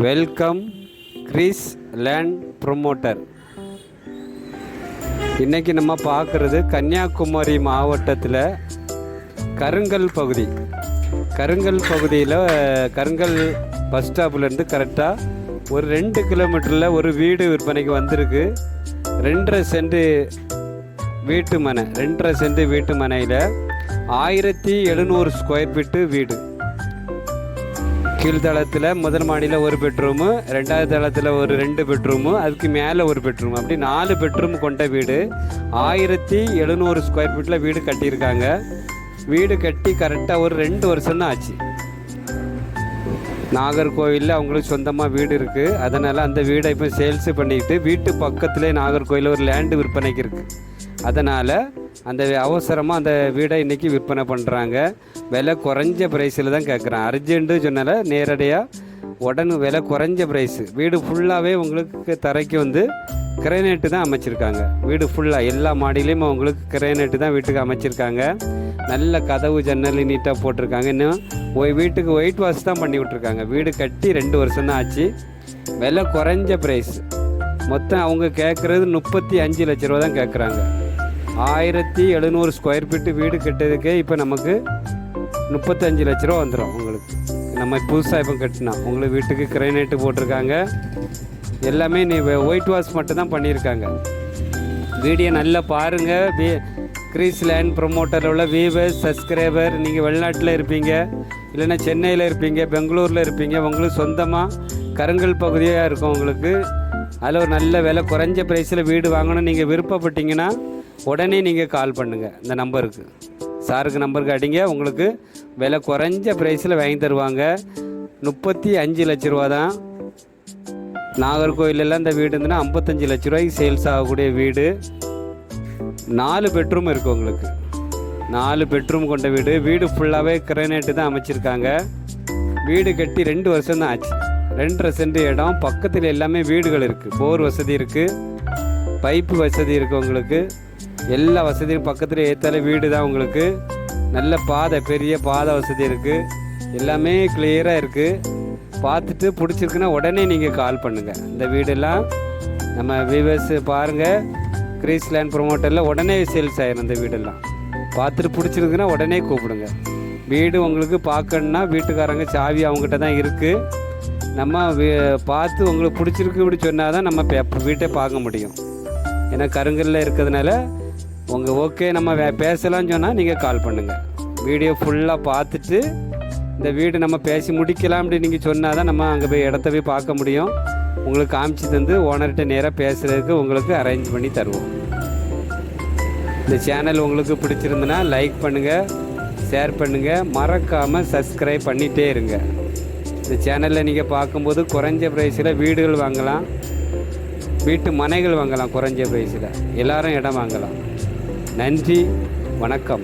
Welcome Greece land promoter. இன்றைக்கி நம்ம பார்க்குறது கன்னியாகுமரி மாவட்டத்தில் கருங்கல் பகுதி. கருங்கல் பகுதியில் கருங்கல் பஸ் ஸ்டாப்லேருந்து கரெக்டாக ஒரு 2 கிலோமீட்டரில் ஒரு வீடு விற்பனைக்கு வந்திருக்கு. 2.5 சென்ட் வீட்டு மனை. 2.5 சென்ட் வீட்டு மனையில் 1700 ஸ்கொயர் ஃபீட்டு வீடு. கீழ்தளத்தில் முதல் மாடியில் ஒரு பெட்ரூமு, 2வது தளத்தில் ஒரு 2 பெட்ரூமு, அதுக்கு மேலே ஒரு பெட்ரூம், அப்படி 4 பெட்ரூம் கொண்ட வீடு. 1700 ஸ்கொயர் ஃபீட்டில் வீடு கட்டியிருக்காங்க. வீடு கட்டி கரெக்டாக ஒரு 2 வருஷம்தான் ஆச்சு. நாகர்கோவிலில் அவங்களுக்கு சொந்தமாக வீடு இருக்குது. அதனால் அந்த வீடை இப்போ சேல்ஸு பண்ணிக்கிட்டு வீட்டு பக்கத்துலேயே நாகர்கோவிலில் ஒரு லேண்டு விற்பனைக்கு இருக்குது. அதனால் அந்த அவசரமாக அந்த வீடை இன்றைக்கி விற்பனை பண்ணுறாங்க. விலை குறைஞ்ச ப்ரைஸில் தான் கேட்குறேன். அர்ஜென்ட்டு சொன்னால நேரடியாக விலை குறைஞ்ச ப்ரைஸு. வீடு ஃபுல்லாகவே உங்களுக்கு தரைக்கு கிரைனேட்டு தான் அமைச்சிருக்காங்க. வீடு ஃபுல்லாக எல்லா மாடியிலையும் உங்களுக்கு கிரைனேட்டு தான் வீட்டுக்கு அமைச்சிருக்காங்க. நல்ல கதவு ஜன்னல் நீட்டாக போட்டிருக்காங்க. இன்னும் வீட்டுக்கு ஒயிட் வாஷ் தான் பண்ணி விட்ருக்காங்க. வீடு கட்டி 2 வருஷம்தான் ஆச்சு. விலை குறைஞ்ச ப்ரைஸ். மொத்தம் அவங்க கேட்குறது 35 லட்ச ரூபா தான் கேட்குறாங்க. 1700 ஸ்கொயர் ஃபீட்டு வீடு கட்டுறதுக்கே இப்போ நமக்கு 35 லட்ச ரூபா வந்துடும். உங்களுக்கு நம்ம புதுசாக இப்போ கட்டினா உங்களுக்கு வீட்டுக்கு கிரைனேட்டு போட்டிருக்காங்க. எல்லாமே ஒயிட் வாஷ் மட்டும் தான் பண்ணியிருக்காங்க. வீடியோ நல்லா பாருங்கள். கிரீஸ் லேண்ட் ப்ரொமோட்டரில் உள்ள வியூவர்ஸ், சப்ஸ்கிரைபர், நீங்கள் வெளிநாட்டில் இருப்பீங்க, இல்லைன்னா சென்னையில் இருப்பீங்க, பெங்களூரில் இருப்பீங்க, உங்களுக்கு சொந்தமாக கருங்கல் பகுதியாக இருக்கும். உங்களுக்கு அதில் ஒரு நல்ல விலை குறைஞ்ச ப்ரைஸில் வீடு வாங்கணும் நீங்கள் விருப்பப்பட்டீங்கன்னா உடனே நீங்கள் கால் பண்ணுங்கள். இந்த நம்பருக்கு, சாருக்கு நம்பருக்கு அடிங்க. உங்களுக்கு விலை குறைஞ்ச ப்ரைஸில் வாங்கி தருவாங்க. 35 லட்ச ரூபா தான். நாகர்கோவிலெல்லாம் இந்த வீடு இருந்துன்னா 55 லட்ச ரூபாய்க்கு சேல்ஸ் ஆகக்கூடிய வீடு. 4 பெட்ரூம் இருக்குது உங்களுக்கு. 4 பெட்ரூம் கொண்ட வீடு. வீடு ஃபுல்லாகவே கிரைனேட்டு தான் அமைச்சிருக்காங்க. வீடு கட்டி 2 வருஷம் தான் ஆச்சு. 2.5 சென்ட் இடம். பக்கத்தில் எல்லாமே வீடுகள் இருக்குது. போர் வசதி இருக்குது, பைப்பு வசதி இருக்குது. உங்களுக்கு எல்லா வசதியும் பக்கத்தில் ஏற்றாலே வீடு தான். உங்களுக்கு நல்ல பாதை, பெரிய பாதை வசதி இருக்குது. எல்லாமே கிளியராக இருக்குது. பார்த்துட்டு பிடிச்சிருக்குன்னா உடனே நீங்கள் கால் பண்ணுங்கள். இந்த வீடெல்லாம் நம்ம வியூவர்ஸ் பாருங்கள். கிரீஸ் லேண்ட் ப்ரொமோட்டரில் உடனே சேல்ஸ் ஆகிடும். இந்த வீடெல்லாம் பார்த்துட்டு பிடிச்சிருக்குன்னா உடனே கூப்பிடுங்க. வீடு உங்களுக்கு பார்க்கணுன்னா வீட்டுக்காரங்க சாவி அவங்ககிட்ட தான் இருக்குது. நம்ம பார்த்து உங்களுக்கு பிடிச்சிருக்கு இப்படி சொன்னால் தான் நம்ம வீட்டை பார்க்க முடியும். ஏன்னா கருங்கல்ல இருக்கிறதுனால உங்கள் ஓகே நம்ம பேசலாம்னு சொன்னால் நீங்கள் கால் பண்ணுங்கள். வீடியோ ஃபுல்லாக பார்த்துட்டு இந்த வீடு நம்ம பேசி முடிக்கலாம் அப்படி நீங்கள் சொன்னால் தான் நம்ம அங்கே போய் இடத்த போய் பார்க்க முடியும். உங்களுக்கு காமிச்சு தந்து ஓனர்கிட்ட நேராக பேசுகிறதுக்கு உங்களுக்கு அரேஞ்ச் பண்ணி தருவோம். இந்த சேனல் உங்களுக்கு பிடிச்சிருந்துன்னா லைக் பண்ணுங்கள், ஷேர் பண்ணுங்கள், மறக்காமல் சப்ஸ்கிரைப் பண்ணிகிட்டே இருங்க. இந்த சேனலில் நீங்கள் பார்க்கும்போது குறைஞ்ச ப்ரைஸில் வீடுகள் வாங்கலாம், வீட்டு மனைகள் வாங்கலாம். குறைஞ்ச ப்ரைஸில் எல்லாரும் இடம் வாங்கலாம். நன்றி, வணக்கம்.